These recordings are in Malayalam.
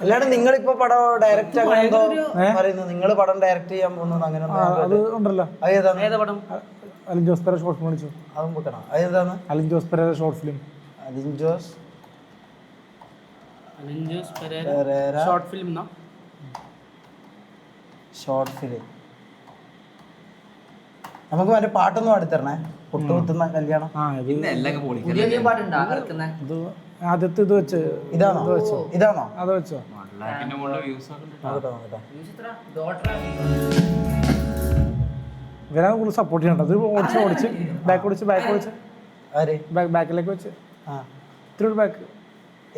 അല്ലാണ്ട് നിങ്ങളിപ്പോ പടം ഡയറക്റ്റ് അങ്ങനെ എന്തോ പറയുന്നു, നിങ്ങൾ പടം ഡയറക്റ്റ് ചെയ്യാൻ പോകുന്നത് അങ്ങനെ അത് ഉണ്ടല്ലോ. അലിൻ ജോസ് പെരേര ഷോർട്ട് ഫിലിം വിളിച്ചു. അതും വെക്കണം. അതേതാണ്? Alin Jose Pereira short film. Alin Jose Pereira short film. Short film. നമുക്ക് മറ്റേ പാട്ടൊന്നും പാടിത്തരണേ, പൊട്ടുകുത്തുന്ന കല്യാണം. ആദ്യത്തെ ഇത് വെച്ച് ഇതാണോ? ഇതാണോ? അത് വെച്ചോ? ഇവരാണ് കൂടുതൽ സപ്പോർട്ട് ചെയ്യണ്ട. അത് ഓടിച്ച് ബാക്ക് ഓടിച്ച് ബാക്കിലേക്ക് വെച്ച് ഇത്തിരി ബാക്ക്.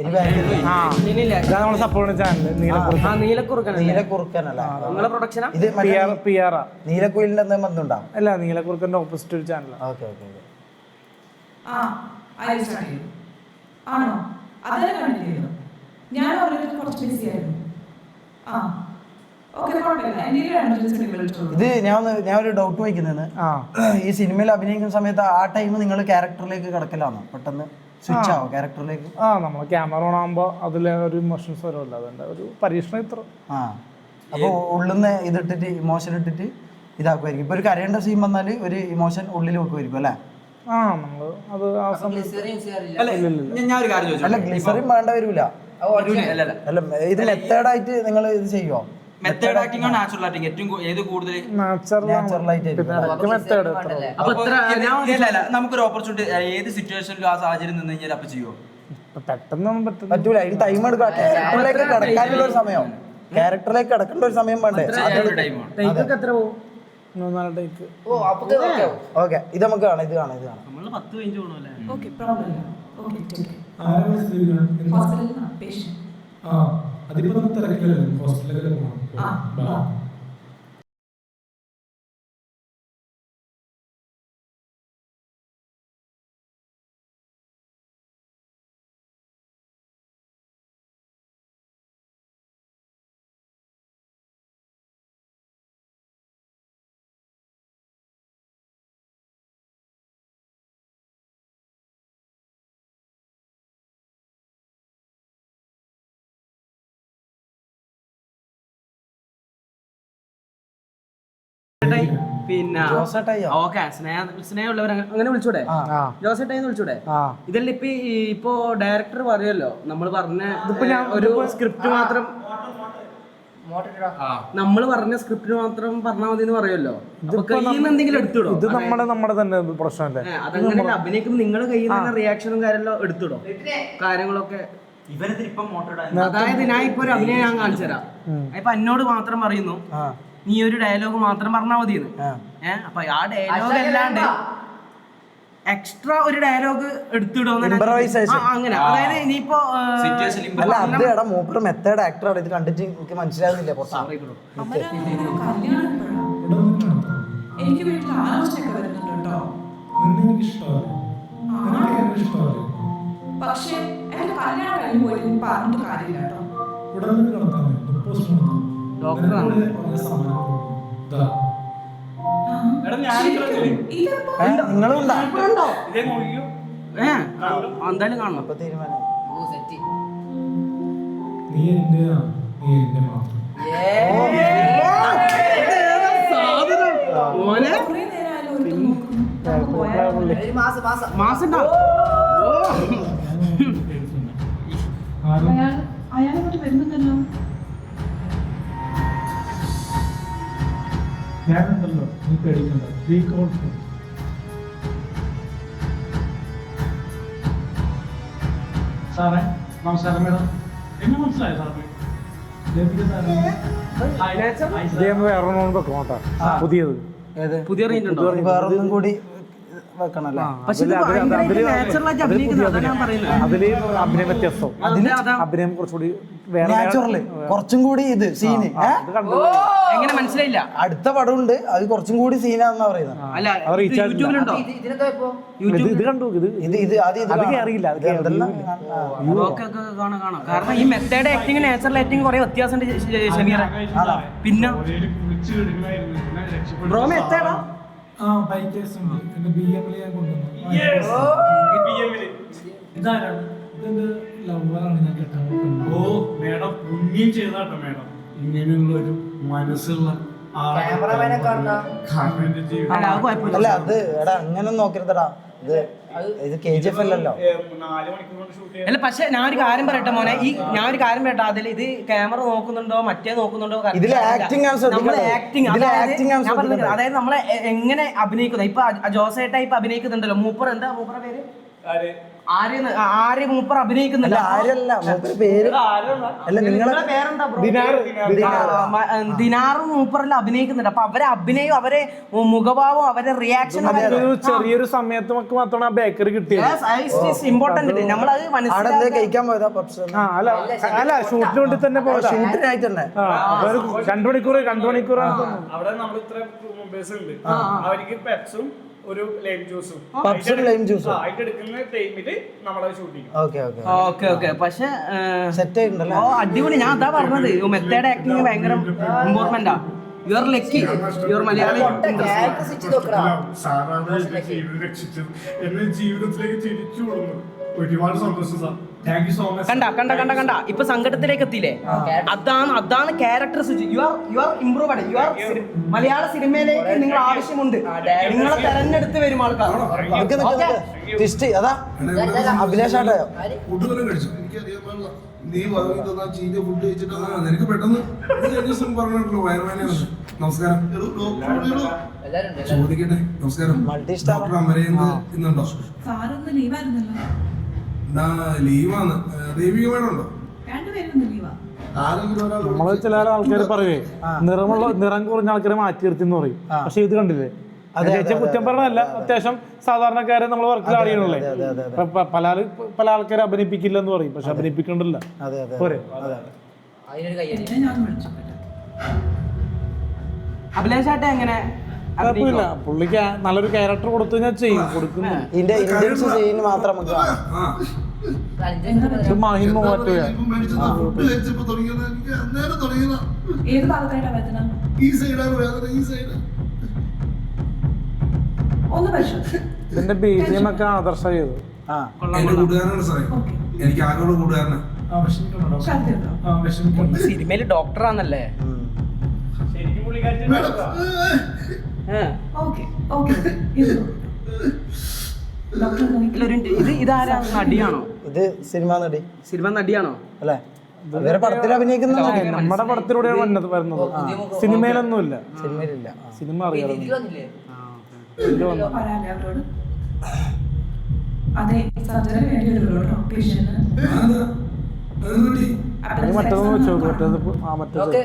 ഇതാണ് സപ്പോർട്ട് ചാനൽ നീലക്കുറുക്കനല്ല. നീലക്കുയിലിന്റെ എന്തെങ്കിലും ബന്ധമുണ്ടാവും? അല്ല, നീലക്കുറുക്കന്റെ ഓപ്പോസിറ്റ് ഒരു ചാനലാണ്. Okay okay okay. ഇത് ഞാൻ ഒരു ഡൗട്ട് വയ്ക്കുന്നത്, ഈ സിനിമയിൽ അഭിനയിക്കുന്ന സമയത്ത് ആ ടൈം നിങ്ങൾ ക്യാരക്ടറിലേക്ക് കിടക്കലാണോ? പെട്ടെന്ന് സ്വിച്ച് ആവോ ക്യാരക്ടറിലേക്ക്? നമ്മൾ ക്യാമറ ഓൺ ആകുമ്പോൾ അതിൽ ഒരു ഇമോഷൻസ് വരുമല്ലോ, അതുകൊണ്ട് ഒരു പരീക്ഷണം ഇത്ര. അപ്പോൾ ഉള്ളിന്ന് ഇതിട്ടിട്ട് ഇമോഷൻ ഇട്ടിട്ട് ഇതാക്കുമായിരിക്കും. ഇപ്പൊ ഒരു കരയേണ്ട സീൻ വന്നാൽ ഒരു ഇമോഷൻ ഉള്ളിൽ വെക്കുമായിരിക്കും അല്ലേ? നമ്മള് അത് ആ സമയത്ത് അല്ല, ഗ്ലിസറിൻ വേണ്ട വരൂല. അല്ല, ഇത് മെത്തേഡായിട്ട് നിങ്ങൾ ഇത് ചെയ്യുമോ? മെത്തേഡ് ആക്ടിംഗ് ആണോ നാച്ചുറൽ ആക്ടിംഗ്? ഏറ്റവും ഏത് കൂടുതൽ നമുക്കൊരു ഓപ്പർച്യൂണിറ്റി ഏത് സിറ്റുവേഷനിലും ആ സാഹചര്യം നിന്ന് കഴിഞ്ഞാൽ അപ്പൊ ചെയ്യുമോ? പെട്ടെന്നൊന്നും പറ്റൂല. ഇത് ടൈം എടുക്കാം. ക്യാരക്ടറിലേക്ക് കടക്കാനുള്ള ഒരു സമയം, ക്യാരക്ടറിലേക്ക് കടക്കേണ്ട ഒരു സമയം വേണ്ടേ? ഓക്കെ, ഇത് നമുക്ക് കാണാം. ഇത് കാണാം. അതിപ്പോ തിരക്കിലല്ലേ ഹോസ്പിറ്റലിലൊക്കെ പോകണം. പിന്നെ സ്നേഹമുള്ളവർ അങ്ങനെ വിളിച്ചൂടെ? ജോസേട്ടായിന്ന് വിളിച്ചൂടെ? ഇതല്ല ഇപ്പൊ ഡയറക്ടർ പറയുമല്ലോ, നമ്മൾ പറഞ്ഞ ഒരു സ്ക്രിപ്റ്റ് മാത്രം, നമ്മള് പറഞ്ഞ സ്ക്രിപ്റ്റ് മാത്രം പറഞ്ഞാൽ മതി എന്ന് പറയുമല്ലോ. എന്തെങ്കിലും എടുത്തിടോ? ഇത് നമ്മുടെ തന്നെ പ്രശ്നമല്ലേ? അതങ്ങനെ അഭിനയിക്കുമ്പോൾ നിങ്ങളുടെ കയ്യിൽ നിന്ന് റിയാക്ഷനും കാര്യമെല്ലാം എടുത്തിടോ? കാര്യങ്ങളൊക്കെ അതായത് ഞാൻ ഇപ്പൊ ഒരു അഭിനയം ഞാൻ കാണിച്ചു തരാം. ഇപ്പൊ എന്നോട് മാത്രം പറയുന്നു, നീ ഒരു ഡയലോഗ് മാത്രം പറഞ്ഞാൽ മതിയെന്ന്. അപ്പൊ ആ ഡയലോഗ് അല്ലാണ്ട് എക്സ്ട്രാ ഒരു ഡയലോഗ് എടുത്തിടും അങ്ങനെ. അതായത് ഇനിയിപ്പോ മൂപ്പർ മെത്തേഡ് ആക്ടറാണ്. ഇത് കണ്ടിട്ട് എനിക്ക് മനസ്സിലാകുന്നില്ല. എനിക്ക് വീട്ടിൽ ആലോചനയൊക്കെ വരുന്നുണ്ടോ? പക്ഷേ എന്റെ കല്യാണം കഴിഞ്ഞു പോയി പറഞ്ഞിട്ട് കാര്യമില്ല കേട്ടോ. നിങ്ങളും എന്തായാലും കാണണം. അപ്പൊ തീരുമാനം അയാളോട്ട് വരുന്നുണ്ടല്ലോ. ഞാനുണ്ടല്ലോ, നീ പേടിക്കണ്ട. സാറേ നമസ്കാരം. മേഡം എന്നെ മനസ്സിലായോ സാറേ? പുതിയ റേഞ്ച് ഉണ്ടോ? വേറൊന്നും കൂടി വെക്കണല്ലേ? അതില് അഭിനയം വ്യത്യാസം, അഭിനയം കുറച്ചുകൂടി നാച്ചുറല്, കുറച്ചും കൂടി ഇത് സീന്. എങ്ങനെ മനസ്സിലായില്ല? അടുത്ത പടം ഉണ്ട്, അത് കുറച്ചും കൂടി സീനാന്നാ പറയുന്നത്. യൂട്യൂബിലുണ്ടോ? ഇത് കണ്ടു. അറിയില്ല. കാണാം. കാരണം ഈ മെത്തേഡ് ആക്ടിങ് നാച്ചുറൽ ആക്ടിങ് കുറെ വ്യത്യാസമുണ്ട് ഷമീറ. പിന്നെ ബ്രോ മെത്തേഡോ ആ ബൈക്ക് ഉണ്ട് എന്റെ BM-ൽ ഞാൻ കൊണ്ടുവന്നു. ഇതാരാണ്? ഇതെന്റെ ലവറാണ് ഞാൻ കെട്ടാൻ പോകുന്നത്. ഓ മേഡം പുണ്യം ചെയ്താട്ടോ മേഡം, ഇങ്ങനെയുള്ള ഒരു മനസ്സുള്ള അല്ല അത് കുഴപ്പമില്ല. അല്ല അത് എടാ അങ്ങനെ നോക്കരുതടാ, ഇത് KGF അല്ലല്ലോ. 4 മണിക്കൂർ കൊണ്ട് ഷൂട്ട് അല്ല പക്ഷെ ഞാൻ ഒരു കാര്യം പറയട്ടെ മോനെ, ഞാൻ ഒരു കാര്യം പറയട്ടെ, അതിൽ ഇത് ക്യാമറ നോക്കുന്നുണ്ടോ മറ്റേ നോക്കുന്നുണ്ടോ ഇതിലെ acting ആണ് ശ്രദ്ധിക്കേണ്ടത്. നമ്മളെ acting, ഇതിലെ acting ആണ് ഞാൻ പറഞ്ഞത് ശ്രദ്ധിക്കേണ്ടത്. അതായത് നമ്മളെ എങ്ങനെ അഭിനയിക്കുന്നത്. ഇപ്പൊ ജോസേട്ട ഇപ്പൊ അഭിനയിക്കുന്നുണ്ടല്ലോ, മൂപ്പർ എന്താ മൂപ്പറ പേര് ആര്യ മൂപ്പർ അഭിനയിക്കുന്നില്ല. ആരല്ല മൂപ്പര് പേര് അല്ല നിങ്ങളെ പേരെന്താ ബ്രോ? ദിനാറും മൂപ്പറെല്ലാം അഭിനയിക്കുന്നുണ്ട്. അപ്പൊ അവരെ അഭിനയം, അവരെ മുഖഭാവം, അവരെ റിയാക്ഷൻ ചെറിയൊരു സമയത്ത് നമുക്ക് മാത്രമാണ് ആ ബേക്കറി കിട്ടിയത്. ഇമ്പോർട്ടന്റ്. നമ്മളത് അവിടെ മനസ്സിലാക്കി കഴിക്കാൻ പോയതാ പപ്സ്. അല്ല ഷൂട്ടിന് വേണ്ടി തന്നെ പോയതാ. ഷൂട്ടിനായിട്ട് തന്നെ 2 മണിക്കൂർ അവിടെ നമ്മൾ ഇത്ര മെമ്പേഴ്സ് ഉണ്ട്, അവർക്ക് പെപ്സും ഒരു ലൈം ജ്യൂസും പപ്സും ലൈം ജ്യൂസും ആയിട്ട് എടുക്കുന്ന ടൈമില് നമ്മളത് ഷൂട്ട് ചെയ്യും. ഓക്കെ പക്ഷെ സെറ്റ് ആയിട്ടുണ്ടല്ലോ. ഓ അടിപൊളി. ഞാൻ അതാ പറഞ്ഞത്, മെത്തേഡ് ആക്ടിങ് ഭയങ്കര ഇമ്പോർട്ടന്റാ. You are lucky, you are Malayali. സാറാണ് എന്നെ ജീവിതം രക്ഷിച്ചത്, എന്നെ ജീവിതത്തിലേക്ക് തിരിച്ചു കൊടുക്കുന്നത്. ഒരുപാട് സന്തോഷം sir, thank you so much. കണ്ട ഇപ്പൊ സങ്കടത്തിലേക്ക് എത്തിയില്ലേ? അതാണ് character switch. You are improved. You are മലയാള സിനിമയിലേക്ക് നിങ്ങൾ ആവശ്യമുണ്ട്. നിങ്ങളെ തെരഞ്ഞെടുത്ത് വരും ആൾക്കാർ. അതാ അഭിലാഷാട്ടയോ ഫുഡ് കഴിച്ചു, എനിക്കറിയാൻ നീ വാങ്ങി തന്നാ ചീഞ്ഞ ഫുഡ് കഴിച്ചിട്ട് നിനക്ക് പെട്ടെന്ന് പറഞ്ഞിട്ടുള്ളൂ വയറുവേനയാണ്. നമസ്കാരം ചോദിക്കട്ടെ. നമസ്കാരം, ഡോക്ടർ അമരേന്ദ്ര ഇന്നുണ്ടോ? സാറൊന്ന് ലീവായിരുന്നല്ലോ. എന്നാ ലീവാണ്. ദേവിക മേഡം ഉണ്ടോ? രണ്ടുപേരൊന്ന് ലീവാ. ആരെങ്കിലും ഒരാൾ നമ്മള് ചില ആൾക്കാർ പറയേ നിറം കുറഞ്ഞ ആൾക്കാരെ മാറ്റി നിർത്തി എന്ന് പറയും. പക്ഷെ ഇത് കണ്ടില്ലേ, ചേച്ചി കുറ്റം പറഞ്ഞതല്ല, അത്യാവശ്യം സാധാരണക്കാരെ നമ്മൾ വർക്കിൽ അറിയണല്ലേ. പല ആൾക്കാരെ അഭിനയിപ്പിക്കില്ല എന്ന് പറയും, പക്ഷെ അഭിനയിപ്പിക്കണ്ടല്ല. പോരെ ഞാൻ വിളിച്ചു. അഭിലാഷാട്ടെ എങ്ങനെ? കുഴപ്പമില്ല, പുള്ളിക്ക് നല്ലൊരു ക്യാരക്ടർ കൊടുത്തു കഴിഞ്ഞാൽ ചെയ്യും. കൊടുക്കുന്നു ഇതിന്റെ ഇന്റൻസ് സീന് മാത്രം നമുക്ക് മഹിമ മാറ്റുക. ഫുഡ് കഴിച്ചപ്പോ തുടങ്ങിയത് എനിക്ക് അന്നേരം തുടങ്ങിയതാ. ഏത് ഭാഗത്തായിട്ടാ വേദന? ഈ സൈഡാണ് വേദന, ഈ സൈഡ്. ഒന്ന് പരിശോധിച്ചു. ഇതിന്റെ BGM ഒക്കെ ആദർശ ചെയ്തു. എന്റെ കൂട്ടുകാരനാണ് സാറേ, എനിക്ക് ആകെയുള്ള കൂട്ടുകാരനാണ്. സിനിമയില് ഡോക്ടറാന്നല്ലേ? ശരിക്കും പുള്ളിക്കാരി മേഡം ഇതാരാ? നടിയാണോ? ഇത് സിനിമ നടി, സിനിമ നടിയാണോ അല്ലേ? വേറെ പടത്തിൽ അഭിനയിക്കുന്ന നമ്മുടെ പടത്തിലൂടെയാണ് വരുന്നത്. സിനിമയിലൊന്നുമില്ല. സിനിമയിലില്ല. സിനിമ അറിയാം. അവരോട് അതെ സർജറി വേണ്ടി വരുള്ളൂ പേഷ്യന്റ്. മറ്റൊന്ന് വെച്ചോ, മറ്റേ